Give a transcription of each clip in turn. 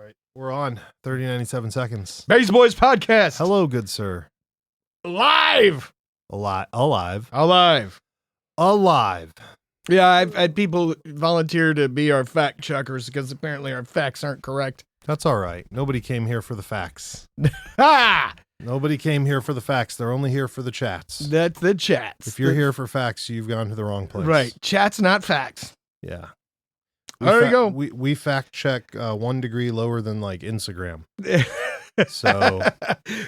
right. We're on 97 seconds. Base Boys Podcast. Hello, good sir. Live. Alive. Yeah, I've had people volunteer to be our fact checkers because apparently our facts aren't correct. That's all right. Nobody came here for the facts. Ha! Nobody came here for the facts. They're only here for the chats. That's the chats. If you're here for facts, you've gone to the wrong place. Right. Chats, not facts. Yeah. There you go. We fact check 1 degree lower than like Instagram. So,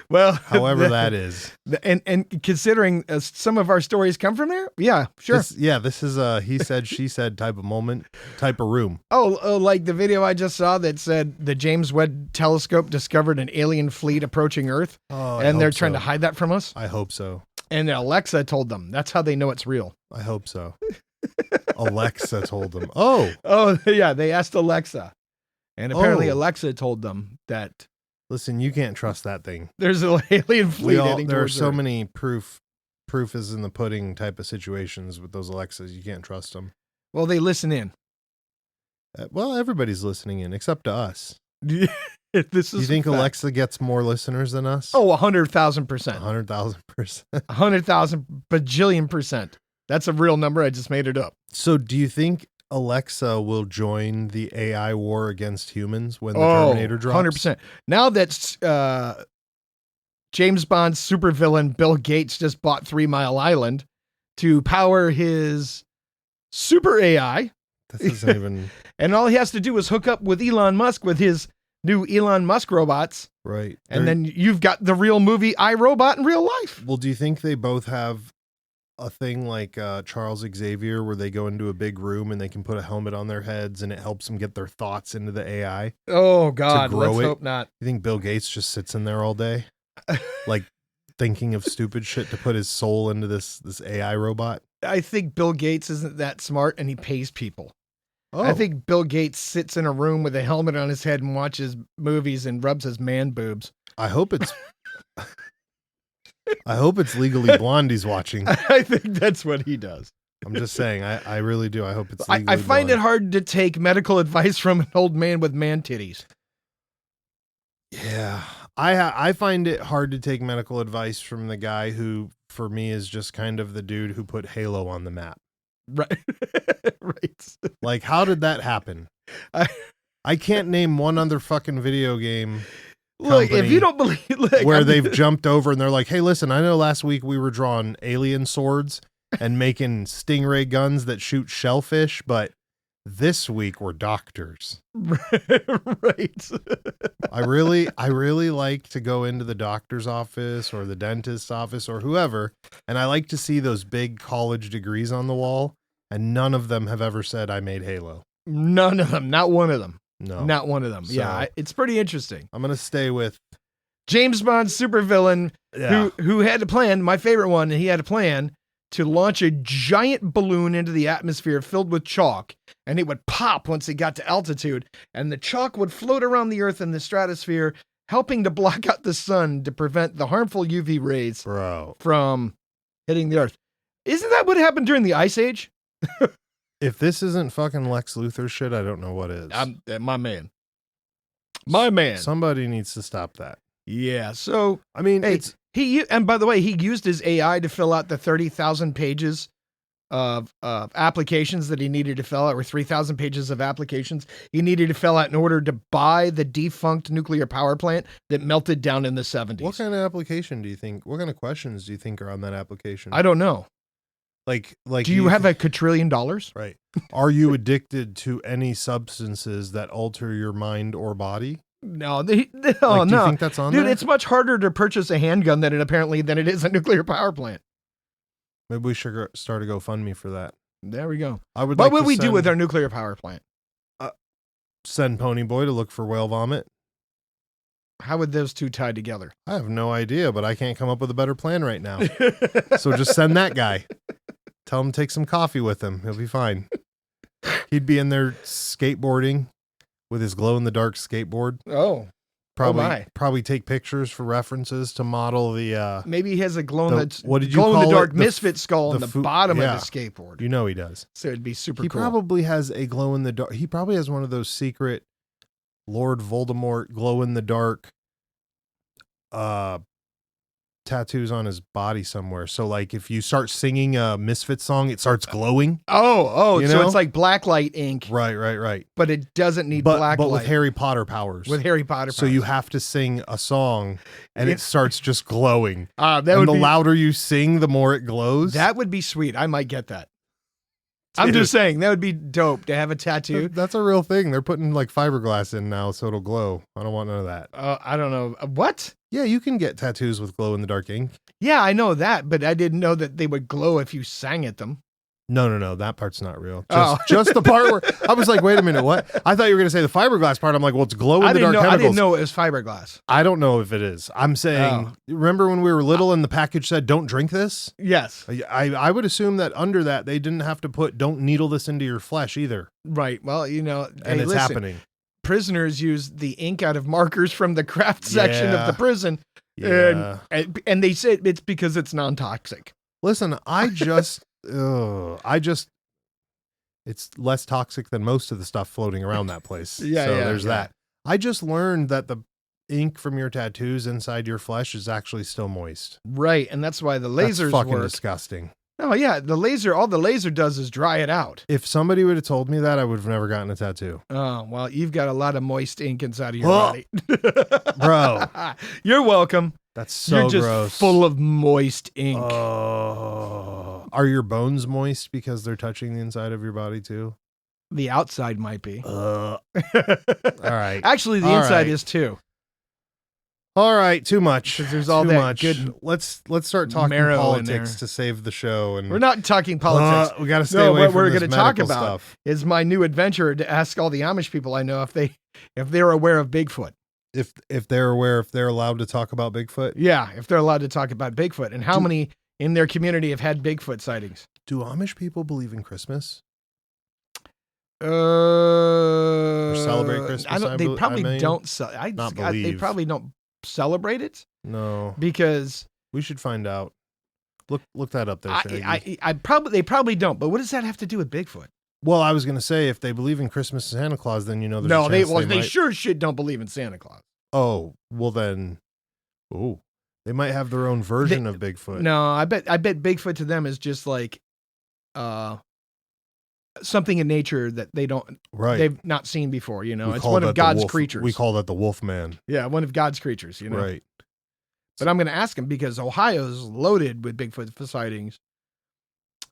well, however that is. And considering some of our stories come from there, yeah, sure. This is a he said, she said type of moment, type of room. Oh, like the video I just saw that said the James Webb Telescope discovered an alien fleet approaching Earth, and they're trying to hide that from us. I hope so. And Alexa told them. That's how they know it's real. I hope so. Alexa told them. Oh, yeah, they asked Alexa. And apparently Alexa told them that. Listen, you can't trust that thing. There's an alien fleet heading there are towards so Earth. many proof is in the pudding type of situations with those Alexas. You can't trust them. Well, they listen in. Well, everybody's listening in except to us. You think Alexa gets more listeners than us? Oh, 100,000%. 100,000%. 100,000 bajillion%. That's a real number. I just made it up. So do you think Alexa will join the AI war against humans when the Terminator drops? 100%. Now that James Bond's supervillain Bill Gates just bought 3 Mile Island to power his super AI. This isn't even... And all he has to do is hook up with Elon Musk with his new Elon Musk robots. Right. And then you've got the real movie iRobot in real life. Well, do you think they both have a thing like Charles Xavier where they go into a big room and they can put a helmet on their heads and it helps them get their thoughts into the AI? Oh, God. Let's hope not. You think Bill Gates just sits in there all day? Like thinking of stupid shit to put his soul into this AI robot? I think Bill Gates isn't that smart and he pays people. Oh. I think Bill Gates sits in a room with a helmet on his head and watches movies and rubs his man boobs. I hope it's Legally Blonde he's watching. I think that's what he does. I'm just saying, I really do. I hope it's Legally I find Blonde. it hard to take medical advice from an old man with man titties. Yeah. I find it hard to take medical advice from the guy who, for me, is just kind of the dude who put Halo on the map. Right. Right. Like, how did that happen? I can't name one other fucking video game. Look, if you don't believe, where they've jumped over and they're like, hey, listen, I know last week we were drawing alien swords and making stingray guns that shoot shellfish, but this week we're doctors. Right. I really like to go into the doctor's office or the dentist's office or whoever, and I like to see those big college degrees on the wall, and none of them have ever said I made Halo. None of them. Not one of them. No. Not one of them. So, yeah, it's pretty interesting. I'm going to stay with James Bond's supervillain who had a plan, my favorite one, he had a plan to launch a giant balloon into the atmosphere filled with chalk, and it would pop once it got to altitude, and the chalk would float around the Earth in the stratosphere, helping to block out the sun to prevent the harmful UV rays from hitting the Earth. Isn't that what happened during the Ice Age? If this isn't fucking Lex Luthor shit, I don't know what is. My man. My man. Somebody needs to stop that. Yeah, so... I mean, hey, and by the way, he used his AI to fill out the 30,000 pages of applications that he needed to fill out, or 3,000 pages of applications he needed to fill out in order to buy the defunct nuclear power plant that melted down in the 70s. What kind of application do you think, what kind of questions do you think are on that application? I don't know. Like, do you have $1 quadrillion? Right. Are you addicted to any substances that alter your mind or body? No, do you think that's on Dude, there? it's much harder to purchase a handgun than it is a nuclear power plant. Maybe we should start a GoFundMe for that. There we go. What would we do with our nuclear power plant? Send Ponyboy to look for whale vomit. How would those two tie together? I have no idea, but I can't come up with a better plan right now. So just send that guy. Tell him to take some coffee with him. He'll be fine. He'd be in there skateboarding with his glow-in-the-dark skateboard. Oh. Probably take pictures for references to model the... Maybe he has a glow-in-the-dark glow-in-the-dark misfit skull on the bottom of the skateboard. You know he does. So it'd be super cool. He probably has a glow-in-the-dark... He probably has one of those secret Lord Voldemort glow in the dark tattoos on his body somewhere. So like if you start singing a Misfits song, it starts glowing. Oh, You so know? it's like blacklight ink, Right. but it doesn't need But blacklight. with Harry Potter powers. With Harry Potter So you have to sing a song and Yeah. it starts just glowing. that And would the be, louder you sing, the more it glows. that would be sweet. I might get that. I'm Dude. just saying that would be dope to have a tattoo. That's a real thing. They're putting like fiberglass in now so it'll glow. I don't want none of that. I don't know what. Yeah, you can get tattoos with glow in the dark ink. Yeah, I know that, but I didn't know that they would glow if you sang at them. No. That part's not real. Oh. Just the part where I was like, wait a minute, what? I thought you were going to say the fiberglass part. I'm like, well, it's glow in the dark I chemicals. didn't know it was fiberglass. I don't know if it is. I'm saying, Oh. remember when we were little and the package said, don't drink this? Yes, I would assume that under that, they didn't have to put, don't needle this into your flesh either. right. Well, And hey, it's listen, happening. prisoners use the ink out of markers from the craft section of Yeah. the prison, Yeah. and they said it's because it's non-toxic. Listen, it's less toxic than most of the stuff floating around that place. Yeah, so yeah, there's yeah. that. I just learned that the ink from your tattoos inside your flesh is actually still moist. Right, and that's why the That's lasers fucking work. disgusting. Oh yeah, all the laser does is dry it out. If somebody would have told me that, I would have never gotten a tattoo. Oh, well, you've got a lot of moist ink inside of your Oh, body. bro. You're welcome. That's so You're just gross. full of moist ink. Oh. Are your bones moist because they're touching the inside of your body too? The outside might be. All right. Actually, the All inside right. is too. All right, too much. 'Cause there's all Too that much. good Let's start talking marrow in politics there. to save the show. And We're not talking politics. we got to stay No, away what from we're this gonna talk medical about stuff. is my new adventure to ask all the Amish people I know if they're aware of Bigfoot. If they're aware, if they're allowed to talk about Bigfoot. Yeah, if they're allowed to talk about Bigfoot and how many in their community have had Bigfoot sightings. Do Amish people believe in Christmas? Celebrate Christmas, I don't, I they be- probably I mean, don't. not They believe. probably don't celebrate it No. because We should find out. Look that up there, Shaggy. they probably don't. But what does that have to do with Bigfoot? Well, I was going to say, if they believe in Christmas and Santa Claus, then there's No, a they chance they might. sure shit don't believe in Santa Claus. Oh, well then. Oh, they might have their own version of Bigfoot. No, I bet Bigfoot to them is just like something in nature that Right. they've not seen before. We It's call one that of the God's wolf- creatures. We call that the Wolf Man. Yeah, one of God's creatures. Right. But I'm going to ask him because Ohio's loaded with Bigfoot sightings,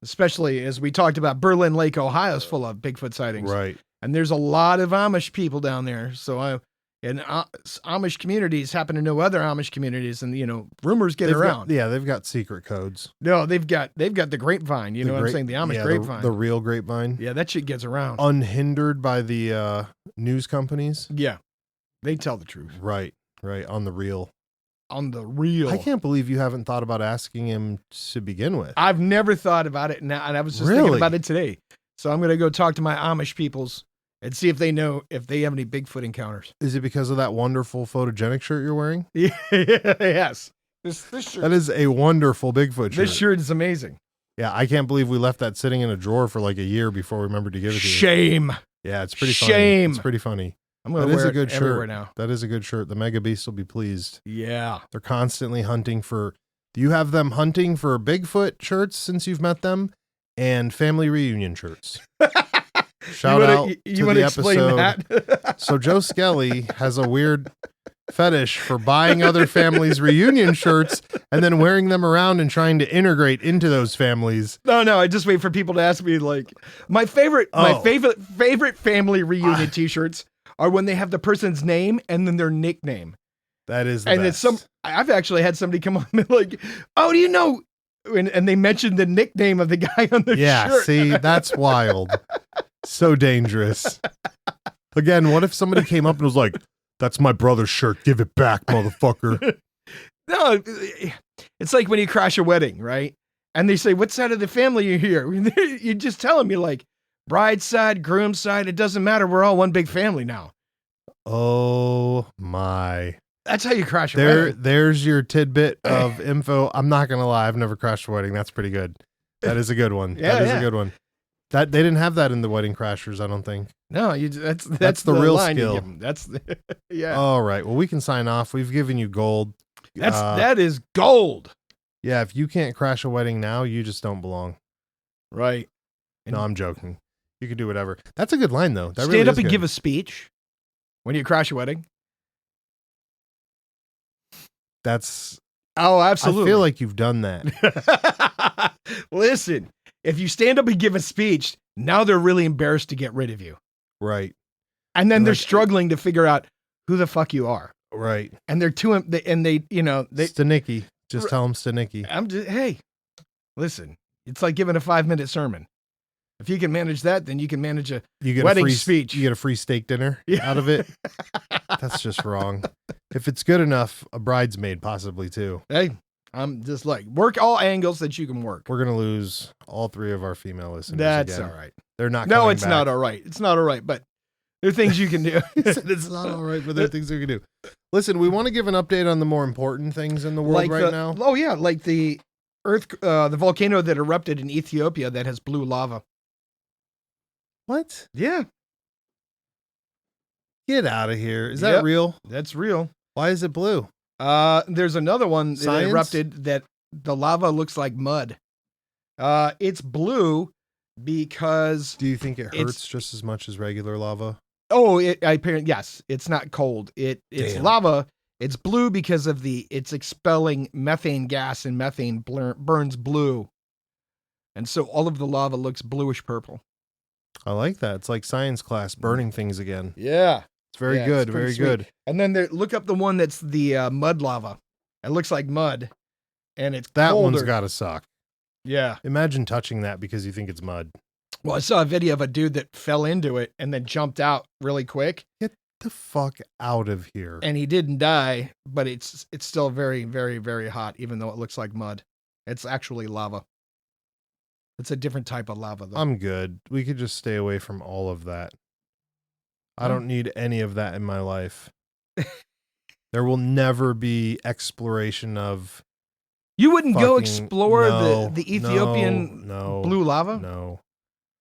especially as we talked about. Berlin Lake, Ohio's full of Bigfoot sightings, Right. and there's a lot of Amish people down there. So Amish communities happen to know other Amish communities, and rumors get around. They've got secret codes. No, they've got the grapevine. You know what I'm saying? The Amish grapevine. The real grapevine. Yeah, that shit gets around. Unhindered by the news companies. Yeah, they tell the truth Right. On the real. on the real. I can't believe you haven't thought about asking him to begin with. I've never thought about it now, and I was just Really? thinking about it today. So I'm gonna go talk to my Amish peoples and see if they have any Bigfoot encounters. Is it because of that wonderful photogenic shirt you're wearing? Yes. This shirt. That is a wonderful Bigfoot shirt. This shirt is amazing. Yeah, I can't believe we left that sitting in a drawer for like a year before we remembered to give it to you. Shame. Yeah, it's pretty funny. Shame. It's pretty funny. I'm gonna That is wear a it good everywhere shirt. now. That is a good shirt. The Mega Beasts will be pleased. Yeah. They're constantly hunting for. Do you have them hunting for Bigfoot shirts since you've met them, and family reunion shirts? Shout out to You want the to explain episode. that? So Joe Skelly has a weird fetish for buying other families' reunion shirts and then wearing them around and trying to integrate into those families. No, I just wait for people to ask me like my favorite family reunion T-shirts are when they have the person's name and then their nickname. That is the And best. it's I've actually had somebody come on and like, oh, do you know? And they mentioned the nickname of the guy on the shirt. See, that's wild. So dangerous. Again, what if somebody came up and was like, "That's my brother's shirt. Give it back, motherfucker." No, it's like when you crash a wedding, right? And they say, what side of the family are you here? You just tell them, you're like, bride's side, groom's side, it doesn't matter. We're all one big family now. Oh my. That's how you crash a wedding. There's your tidbit of info. I'm not gonna lie, I've never crashed a wedding. That's pretty good. That is a good one. Yeah, that is yeah. a good one. That they didn't have that in the Wedding Crashers, I don't think. No, that's the real line you skill. give 'em. That's yeah. All right. Well, we can sign off. We've given you gold. That is gold. Yeah, if you can't crash a wedding now, you just don't belong. Right. No, I'm joking. You can do whatever. That's a good line, though. That Stand really up is and good. give a speech when you crash a wedding. That's. Oh, absolutely. I feel like you've done that. Listen, if you stand up and give a speech, now they're really embarrassed to get rid of you. Right. And then they're Like- struggling to figure out who the fuck you are. Right. And they're too, and they, Stanicki. Just tell him Stanicki. hey, listen, it's like giving a 5-minute sermon. If you can manage that, then you can manage a You get wedding a free speech. You get a free steak dinner Yeah. out of it. That's just wrong. If it's good enough, a bridesmaid possibly too. Hey, I'm just like, work all angles that you can work. We're gonna lose all 3 of our female listeners. That's again. all right. They're not. No, coming it's back. not all right. It's not all right, but there are things you can do. It's not all right, but there are things we can do. Listen, we want to give an update on the more important things in the world right now. Oh yeah, like the the volcano that erupted in Ethiopia that has blue lava. What? Yeah, Get out of here. Is Yep. that real? that's real. Why is it blue? There's another one that Science? erupted that the lava looks like mud. It's blue because Do you think it It's- hurts just as much as regular lava? yes, it's not cold. It's Damn. lava. It's blue because of it's expelling methane gas, and methane burns blue, and so all of the lava looks bluish purple. I like that. It's like science class burning things again. Yeah. It's very Yeah, good. it's pretty Very sweet. good. And then look up the one that's the mud lava. It looks like mud, and it's That colder. one's got to suck. Yeah. Imagine touching that because you think it's mud. Well, I saw a video of a dude that fell into it and then jumped out really quick, Get the fuck out of here. and he didn't die, but it's still very, very, very hot, even though it looks like mud. It's actually lava. It's a different type of lava, though. I'm good. We could just stay away from all of that. I Oh. don't need any of that in my life. There will never be exploration of You wouldn't go fucking- explore no, the Ethiopian no, blue lava No.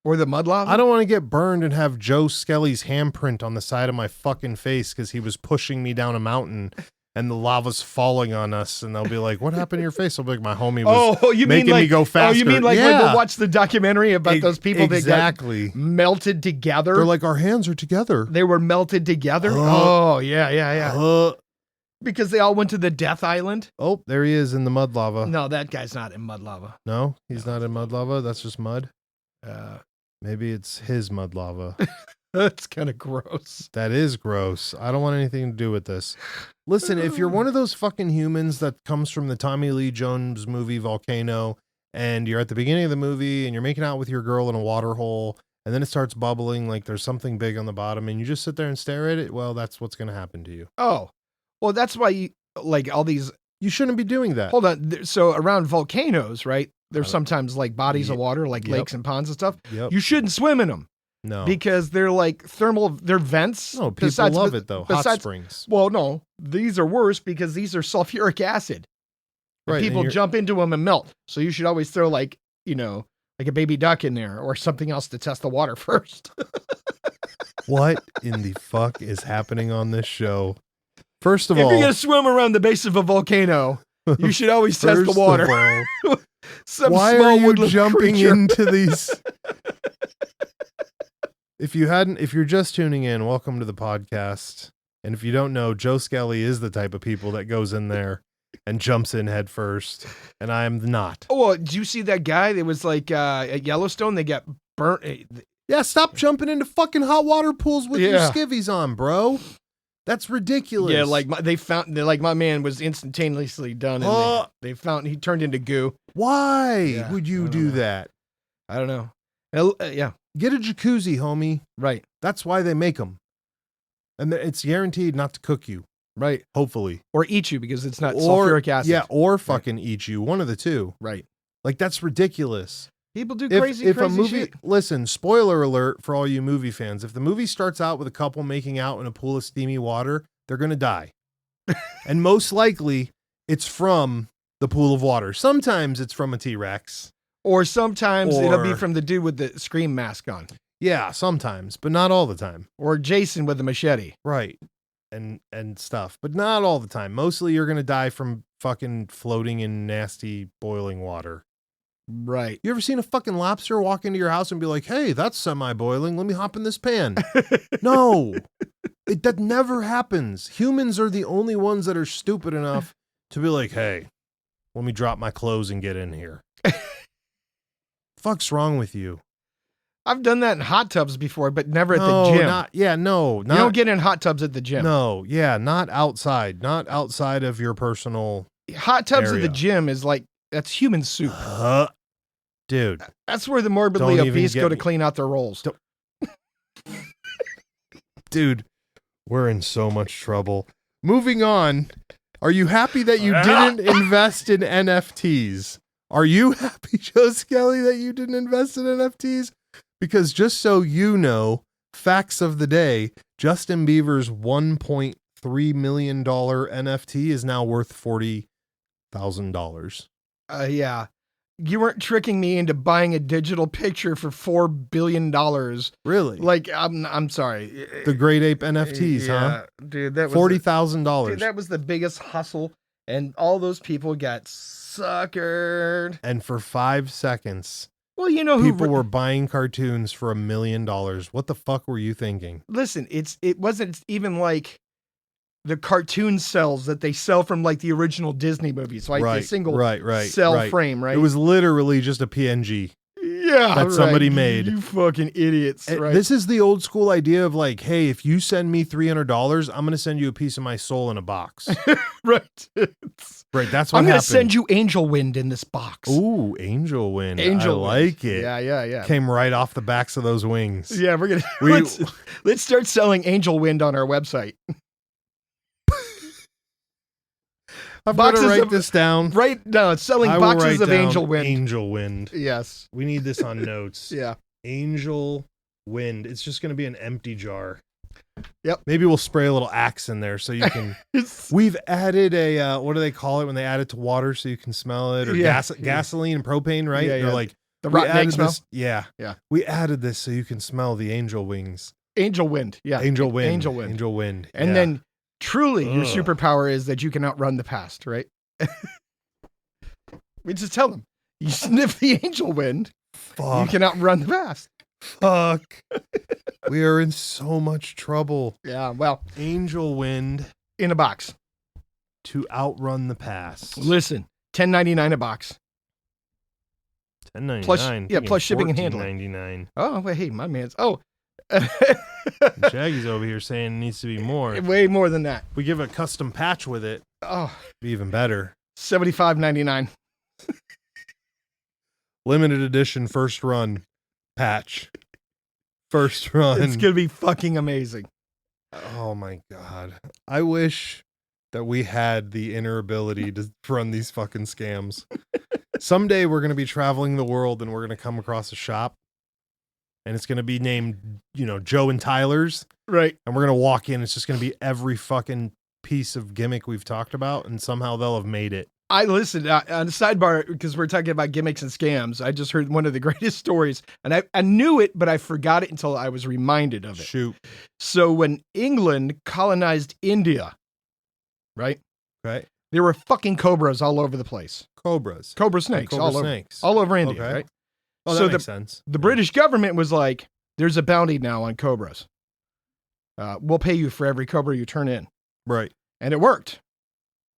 or the mud lava? I don't want to get burned and have Joe Skelly's handprint on the side of my fucking face because he was pushing me down a mountain and the lava's falling on us. And they'll be like, "What happened to your face?" I'll be like, "My homie was Oh, you mean making like me go faster." Oh, you mean like when Yeah. we watched the documentary about those people exactly. that got melted together? They're like, "Our hands are together." They were melted together. Huh. Oh, yeah. Uh, Because they all went to the Death Island. oh, there he is in the mud lava. No, that guy's not in mud lava. No, he's not in mud lava. That's just mud. Uh, Maybe it's his mud lava. that's kind of gross. That is gross. I don't want anything to do with this. Listen, if you're one of those fucking humans that comes from the Tommy Lee Jones movie Volcano, and you're at the beginning of the movie and you're making out with your girl in a water hole, and then it starts bubbling like there's something big on the bottom, and you just sit there and stare at it, well, that's what's going to happen to you. Oh, well, that's why you like all these. You shouldn't be doing that. Hold on. So around volcanoes, right? There's sometimes like bodies of Yep. water, like Yep. lakes and ponds and stuff. Yep. You shouldn't swim in them No. because they're like they're vents. No, people love it though. Hot springs. Well, no, these are worse because these are sulfuric acid. And Right, and people you're- jump into them and melt. So you should always throw like a baby duck in there or something else to test the water first. What in the fuck is happening on this show? First of If all, you're gonna swim around the base of a volcano, you should always test the first of water. all, Some why small are you woodland jumping creature. into these? If you're just tuning in, welcome to the podcast. And if you don't know, Joe Skelly is the type of people that goes in there and jumps in head first, and I am not. Oh, well, did you see that guy that was like at Yellowstone? They got burnt. Yeah, stop jumping into fucking hot water pools with your Yeah. skivvies on, bro. That's ridiculous. Yeah, like my man was instantaneously done. And they found he turned into goo. why Yeah, would I you don't do know. that? I don't know. Yeah, Get a jacuzzi, homie. right, That's why they make them. And it's guaranteed not to cook you, right. hopefully. Or eat you because it's not Or, sulfuric acid. yeah, or fucking eat you. One of the two. Right. Like, that's ridiculous. People do If crazy a movie, shit. listen, spoiler alert for all you movie fans. If the movie starts out with a couple making out in a pool of steamy water, they're going to die. And most likely, it's from the pool of water. Sometimes it's from a T-Rex. Or sometimes it'll be Or- from the dude with the Scream mask on. Yeah, sometimes, but not all the time. Or Jason with the machete. Right. And stuff, but not all the time. Mostly you're going to die from fucking floating in nasty boiling water. Right. You ever seen a fucking lobster walk into your house and be like, "Hey, that's semi-boiling. Let me hop in this pan." No. That never happens. Humans are the only ones that are stupid enough to be like, "Hey, let me drop my clothes and get in here." Fuck's wrong with you? I've done that in hot tubs before, but never at No, the gym. not You don't get in hot tubs at the gym. No, yeah, not outside of your personal Hot tubs at area. the gym is like, that's human soup. Dude. That's where the morbidly Don't even obese get go to me- clean out their rolls. Dude, we're in so much trouble. Moving on. Are you happy that you didn't invest in NFTs? Are you happy, Joe Skelly, that you didn't invest in NFTs? Because just so you know, facts of the day, Justin Bieber's $1.3 million NFT is now worth $40,000. Yeah. You weren't tricking me into buying a digital picture for $4 billion. Really? Like, I'm sorry. The Great Ape NFTs, huh? Dude, that was $40,000. Dude, that was the biggest hustle, and all those people got suckered. And for 5 seconds, Well, you know who people were buying cartoons for $1 million. What the fuck were you thinking? Listen, it wasn't even like the cartoon cells that they sell from like the original Disney movies, like the single cell frame, right? It was literally just a PNG. Yeah, that somebody made. You fucking idiots, right? This is the old school idea of like, hey, if you send me $300, I'm going to send you a piece of my soul in a box. Right. Right. That's what I'm going to happened. send you Angel Wind in this box. Ooh, Angel Wind. Angel I Wind. like it. Yeah. Came right off the backs of those wings. Yeah, we're going to let's start selling Angel Wind on our website. I'm going to write this down. Right now, it's selling I will boxes write of down Angel Wind. Angel Wind. Yes. We need this on notes. Yeah. Angel Wind. It's just going to be an empty jar. Yep. Maybe we'll spray a little Axe in there so you can. We've added a what do they call it when they add it to water so you can smell it, or gasoline and propane, right? Yeah, They're like the rotten egg smell. Yeah. We added this so you can smell the angel wings. Angel Wind. Yeah. Angel Wind. Angel Wind. Angel Wind. And then truly your superpower is that you can outrun the past, right? We just tell them you sniff the Angel Wind, you can outrun the past. Fuck. We are in so much trouble. Yeah, well, Angel Wind in a box to outrun the past. Listen, $10.99 a box. $10.99. Plus shipping and handling. $14.99. Oh, wait, hey, my man's. Shaggy's over here saying it needs to be more. Way more than that. We give a custom patch with it. Oh, be even better. $75.99. Limited edition first run patch. First run. It's gonna be fucking amazing. Oh my god. I wish that we had the inner ability to run these fucking scams. Someday we're gonna be traveling the world and we're gonna come across a shop and it's gonna be named, Joe and Tyler's. Right. And we're gonna walk in, it's just gonna be every fucking piece of gimmick we've talked about, and somehow they'll have made it. I listened on the sidebar because we're talking about gimmicks and scams. I just heard one of the greatest stories, and I knew it, but I forgot it until I was reminded of it. Shoot. So when England colonized India, right? Right. There were fucking cobras all over the place. Cobra snakes all over India, okay. right? Oh, that makes sense. The British government was like, "There's a bounty now on cobras. We'll pay you for every cobra you turn in." Right. And it worked,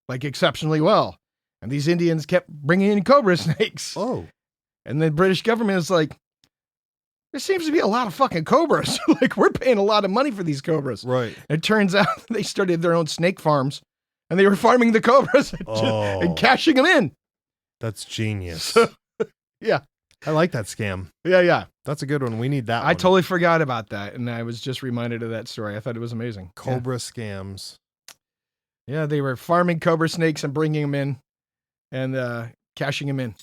like exceptionally well. And these Indians kept bringing in cobra snakes. Oh. And the British government is like, there seems to be a lot of fucking cobras. Like, we're paying a lot of money for these cobras. Right. And it turns out they started their own snake farms, and they were farming the cobras and cashing them in. That's genius. So, yeah. I like that scam. Yeah. That's a good one. We need that one. I totally forgot about that, and I was just reminded of that story. I thought it was amazing. Cobra scams. Yeah, they were farming cobra snakes and bringing them in and cashing them in.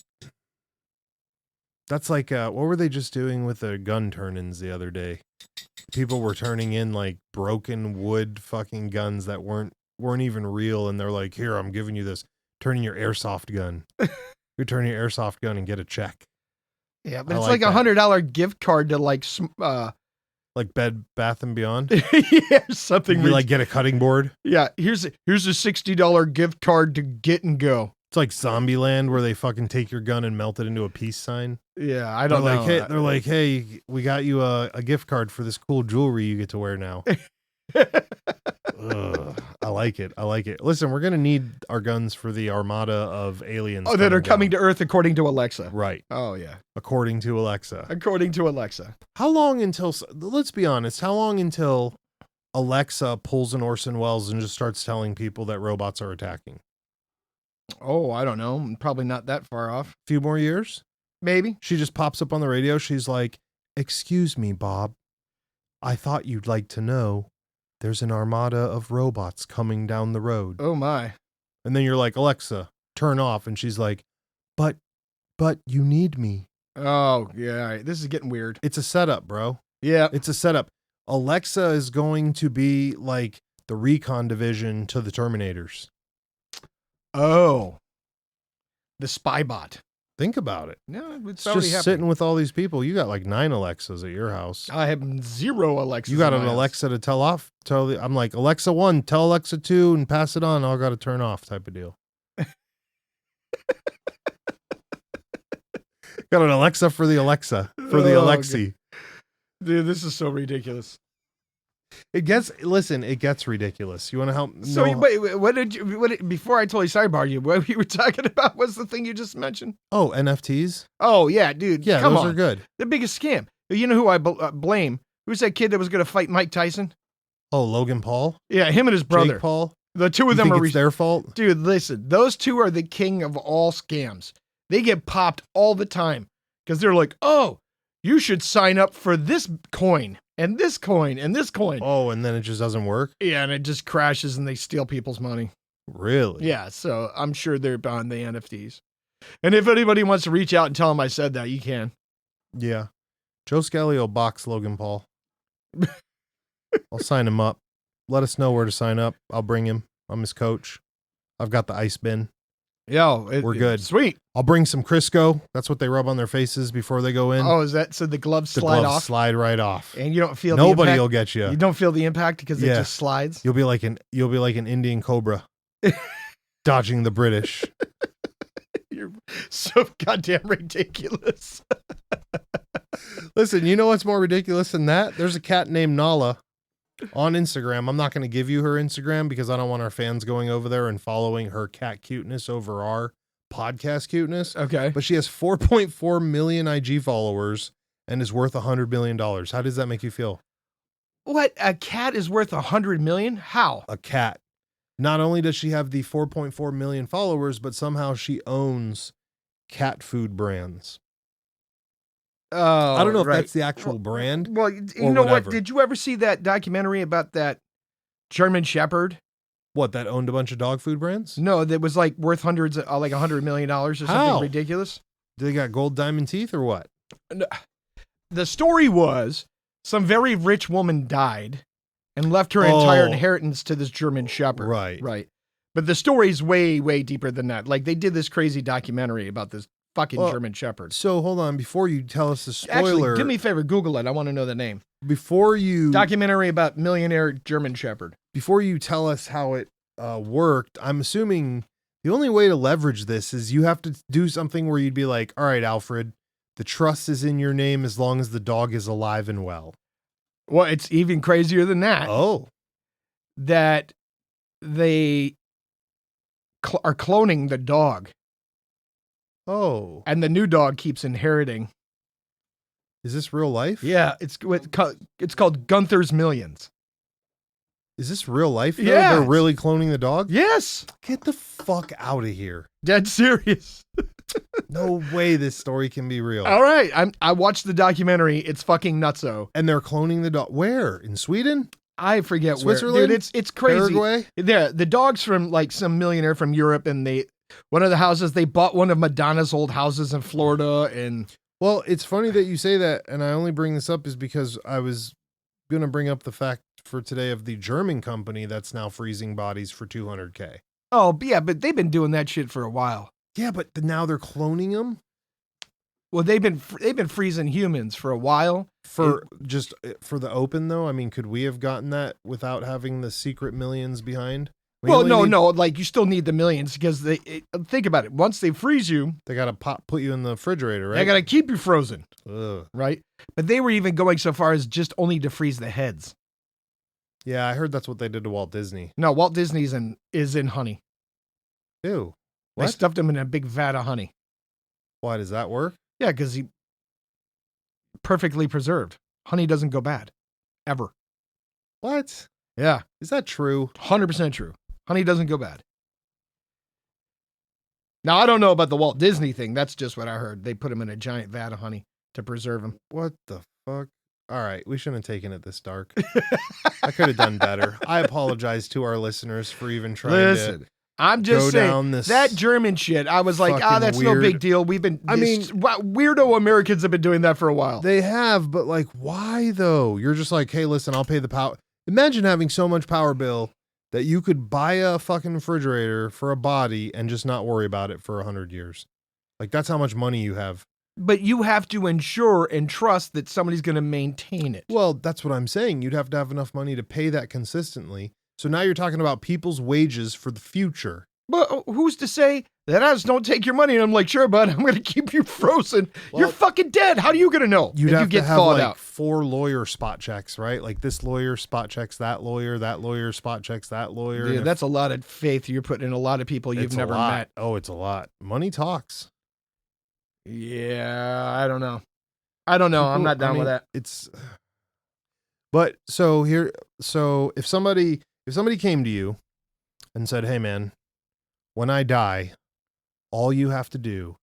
That's like, what were they just doing with the gun turn-ins the other day? People were turning in like broken wood fucking guns that weren't even real, and they're like, "Here, I'm giving you this. Turn in your airsoft gun. You turn your airsoft gun and get a check." Yeah, but I it's like like that. $100 gift card to like Like Bed Bath and Beyond. yeah, something. You like get a cutting board. Yeah, here's a $60 gift card to Get and Go. It's like Zombieland where they fucking take your gun and melt it into a peace sign. Yeah, I don't know. They're like, hey, we got you a gift card for this cool jewelry you get to wear now. Ugh, I like it. I like it. Listen, we're gonna need our guns for the armada of aliens. that are coming to Earth according to Alexa. Right. Oh yeah, According to Alexa. according to Alexa. How long until? Let's be honest. How long until Alexa pulls an Orson Welles and just starts telling people that robots are attacking? Oh, I don't know. Probably not that far off. A few more years? Maybe. She just pops up on the radio. She's like, "Excuse me, Bob. I thought you'd like to know there's an armada of robots coming down the road." Oh my. And then you're like, "Alexa, turn off." And she's like, but you need me. Oh yeah. All right. This is getting weird. It's a setup, bro. Yeah. It's a setup. Alexa is going to be like the recon division to the Terminators. Oh. The spy bot. Think about it. No, It's already just happening. sitting with all these people. You got like 9 Alexas at your house. I have 0 Alexas. You got in an my house. Alexa to tell off. I'm like, Alexa 1, tell Alexa 2 and pass it on. I'll got to turn off type of deal. Got an Alexa for the Alexa, for the Oh, Alexi. Dude, this is so ridiculous. It gets ridiculous. You want to help? So, know- wait, before I totally sidebarred you, what you were talking about was the thing you just mentioned? Oh, NFTs? Oh, yeah, dude. Yeah, come those on. are good. The biggest scam. You know who I blame? Who's that kid that was going to fight Mike Tyson? Oh, Logan Paul? Yeah, him and his brother. Jake Paul? The two of You them think are it's their fault? Dude, listen, those two are the king of all scams. They get popped all the time because they're like, oh, you should sign up for this coin and this coin and this coin. Oh, and then it just doesn't work? Yeah, and it just crashes and they steal people's money. Really? Yeah, so I'm sure they're behind the NFTs. And if anybody wants to reach out and tell them I said that, you can. Yeah. Joe Scally will box Logan Paul. I'll sign him up. Let us know where to sign up. I'll bring him. I'm his coach. I've got the ice bin. Yeah, We're good. Sweet. I'll bring some Crisco. That's what they rub on their faces before they go in. Oh, is that so the gloves the slide gloves off? slide right off. And you don't feel Nobody the impact? will get you. You don't feel the impact because it Yeah. just slides? You'll be like an Indian cobra dodging the British. You're so goddamn ridiculous. Listen, you know what's more ridiculous than that? There's a cat named Nala on Instagram. I'm not going to give you her Instagram because I don't want our fans going over there and following her cat cuteness over our podcast cuteness. Okay. But she has 4.4 million IG followers and is worth $100 million. How does that make you feel? What? A cat is worth 100 million? How? A cat. Not only does she have the 4.4 million followers, but somehow she owns cat food brands. Oh, I don't know if right. that's the actual brand. Well, you or know whatever. what? Did you ever see that documentary about that German Shepherd? What, that owned a bunch of dog food brands? No, that was like worth hundreds, like $100 million or something How? ridiculous. Do they got gold diamond teeth or what? The story was some very rich woman died and left her entire Oh. inheritance to this German Shepherd. Right. Right. But the story's way, way deeper than that. Like they did this crazy documentary about this fucking Well, German Shepherd. So hold on, before you tell us the spoiler, Actually, do me a favor, Google it. I want to know the name. before you Documentary about millionaire German Shepherd. before you tell us how it worked, I'm assuming the only way to leverage this is you have to do something where you'd be like, all right, Alfred, the trust is in your name as long as the dog is alive and well. Well, it's even crazier than that. Oh, That they are cloning the dog, oh, and the new dog keeps inheriting. is this real life? Yeah, it's called Gunther's Millions. Is this real life? though? Yeah. They're really cloning the dog? Yes, Get the fuck out of here. dead serious. No way this story can be real. All right, I watched the documentary. It's fucking nutso. And they're cloning the dog. Where? In Sweden? I forget where. Switzerland? Dude, it's crazy. Paraguay? The dog's from like some millionaire from Europe, and one of the houses they bought one of Madonna's old houses in Florida, and Well, it's funny that you say that, and I only bring this up is because I was going to bring up the fact for today of the German company that's now freezing bodies for $200K. oh yeah, but they've been doing that shit for a while. Yeah, but now they're cloning them. Well, they've been freezing humans for a while. For the open though, I mean, could we have gotten that without having the secret millions behind? Well, no. Like you still need the millions because think about it. Once they freeze you, they gotta put you in the refrigerator, right? They gotta keep you frozen, Ugh. right? But they were even going so far as just only to freeze the heads. Yeah, I heard that's what they did to Walt Disney. No, Walt Disney's is in honey. Ew. They What? stuffed him in a big vat of honey. Why does that work? Yeah, because he perfectly preserved. Honey doesn't go bad, ever. What? Yeah, Is that true? 100% true. Honey doesn't go bad. Now I don't know about the Walt Disney thing. That's just what I heard. They put him in a giant vat of honey to preserve him. What the fuck? All right, we shouldn't have taken it this dark. I could have done better. I apologize to our listeners for even trying to I'm just go saying down this that German shit. I was like, fucking that's weird- no big deal. Weirdo Americans have been doing that for a while. They have, but like, why though? You're just like, hey, listen, I'll pay the power. Imagine having so much power bill that you could buy a fucking refrigerator for a body and just not worry about it for 100 years. Like, that's how much money you have. But you have to ensure and trust that somebody's going to maintain it. Well, that's what I'm saying. You'd have to have enough money to pay that consistently. So now you're talking about people's wages for the future. But who's to say that I just don't take your money? And I'm like, sure, bud, I'm going to keep you frozen. Well, You're fucking dead. How are you going to know? You'd if have you get to have thawed like out? 4 lawyer spot checks, right? Like this lawyer spot checks that lawyer spot checks that lawyer. Dude, and that's a lot of faith you're putting in a lot of people you've it's a never lot. met. Oh, it's a lot. Money talks. Yeah, I don't know. I'm not down with that. It's, but so if somebody came to you and said, hey man, when I die, all you have to do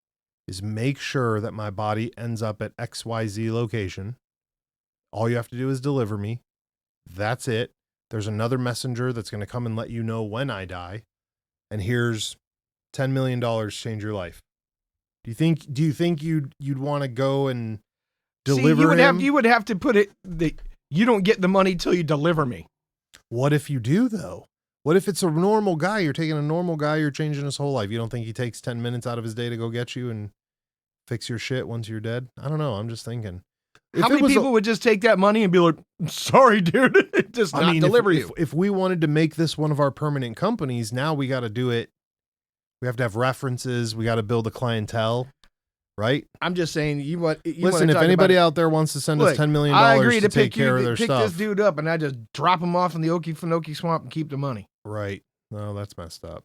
is make sure that my body ends up at XYZ location. All you have to do is deliver me. That's it. There's another messenger that's going to come and let you know when I die. And here's $10 million to change your life. Do you think you'd want to go and deliver him? You would have to put it that you don't get the money till you deliver me. What if you do though? What if it's a normal guy? You're taking a normal guy, you're changing his whole life. You don't think he takes 10 minutes out of his day to go get you and fix your shit once you're dead? I don't know. I'm just thinking. How many people would just take that money and be like, sorry, dude, just not deliver you? If we wanted to make this one of our permanent companies, now we got to do it. We have to have references. We got to build a clientele, right? I'm just saying, listen, if anybody out there wants to send us $10 million to take care of their pick stuff. this dude up and I just drop him off in the Okefenokee swamp and keep the money. Right. No, that's messed up.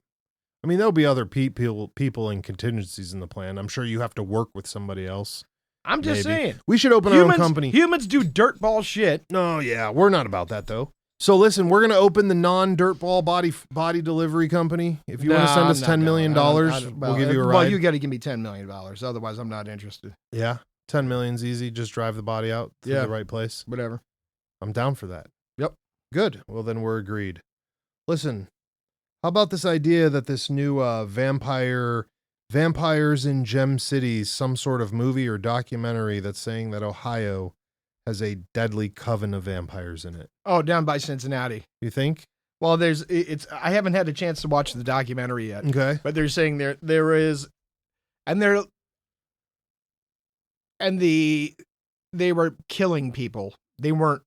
I mean, there'll be other people and contingencies in the plan. I'm sure you have to work with somebody else. I'm just saying. We should open our own company. Humans do dirtball shit. No, yeah, we're not about that though. So listen, we're gonna open the non-dirtball body delivery company. If you want to send us $10 million, we'll give you a ride. Well, you got to give me $10 million. Otherwise, I'm not interested. Yeah, 10 million's easy. Just drive the body out to the right place. Whatever. I'm down for that. Yep. Good. Well, then we're agreed. Listen, how about this idea that this new Vampires in Gem Cities, some sort of movie or documentary that's saying that Ohio has a deadly coven of vampires in it. Oh, down by Cincinnati. You think? Well, I haven't had a chance to watch the documentary yet. Okay. But they're saying there is, and they were killing people. They weren't,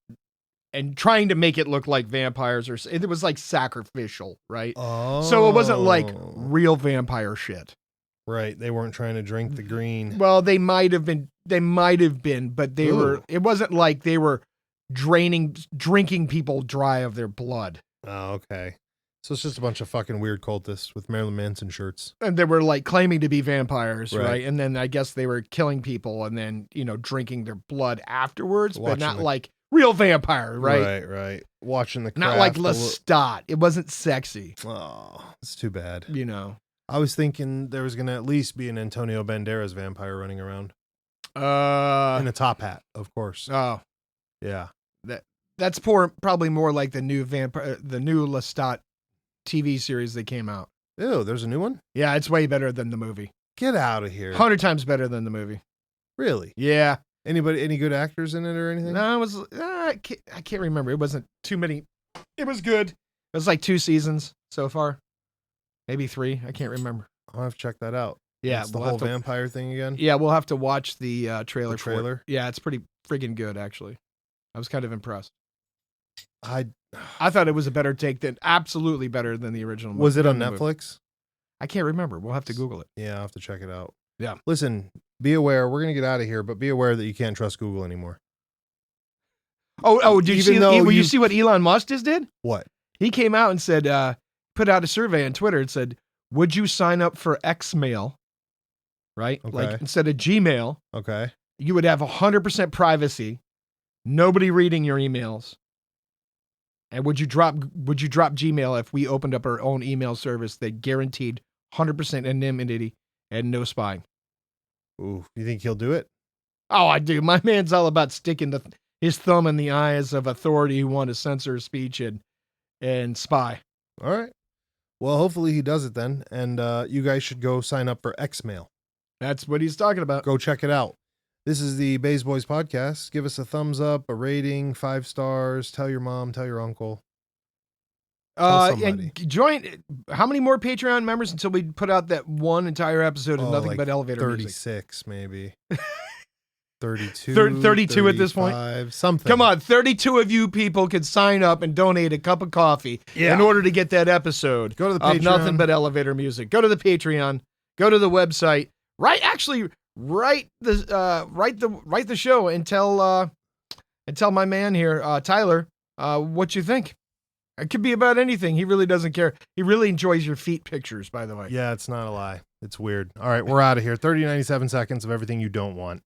and trying to make it look like vampires, or it was like sacrificial, right? Oh. So it wasn't like real vampire shit. Right. They weren't trying to drink the green. Well, they might have been, but they were, it wasn't like they were drinking people dry of their blood. Oh, okay. So it's just a bunch of fucking weird cultists with Marilyn Manson shirts. And they were like claiming to be vampires, right? And then I guess they were killing people and then, drinking their blood afterwards, but not like real vampire, right? Right. Watching the craft. Not like Lestat. It wasn't sexy. Oh, it's too bad. I was thinking there was going to at least be an Antonio Banderas vampire running around. In a top hat, of course. Oh. Yeah. That's probably more like the new Lestat TV series that came out. Ew, there's a new one? Yeah, it's way better than the movie. Get out of here. 100 times better than the movie. Really? Yeah. Any good actors in it or anything? No, I can't remember. It wasn't too many. It was good. It was like 2 seasons so far. Maybe 3. I can't remember. I'll have to check that out. Yeah, It's the we'll whole have to, vampire thing again. yeah, we'll have to watch the trailer. The trailer? For it. Yeah, it's pretty friggin' good actually. I was kind of impressed. I I thought it was a better take than absolutely better than the original. was it on movie. Netflix? I can't remember. We'll have to Google it. Yeah, I'll have to check it out. Yeah. Listen, be aware. We're gonna get out of here, but be aware that you can't trust Google anymore. Oh! Did Even you though see? Will you you- see what Elon Musk just did? What? He came out and said, put out a survey on Twitter and said, "Would you sign up for Xmail?" Right, Okay. like instead of Gmail, Okay. you would have 100% privacy, nobody reading your emails. And would you drop Gmail if we opened up our own email service that guaranteed 100% anonymity and no spying? Ooh, you think he'll do it? Oh, I do. My man's all about sticking his thumb in the eyes of authority who want to censor speech and spy. All right. Well, hopefully he does it then, and you guys should go sign up for Xmail. That's what he's talking about. Go check it out. This is the Bays Boys podcast. Give us a thumbs up, a rating, 5 stars. Tell your mom, tell your uncle. Tell somebody. And join. How many more Patreon members until we put out that one entire episode of Nothing like But Elevator Music? 36, maybe. 32. 32 at this point? 35, something. Come on, 32 of you people could sign up and donate a cup of coffee Yeah. in order to get that episode. Go to the of Patreon. Nothing But Elevator Music. Go to the Patreon. Go to the website. Write the show and tell my man here, Tyler, what you think. It could be about anything. He really doesn't care. He really enjoys your feet pictures, by the way. Yeah, it's not a lie. It's weird. All right, we're out of here. 97 seconds of everything you don't want.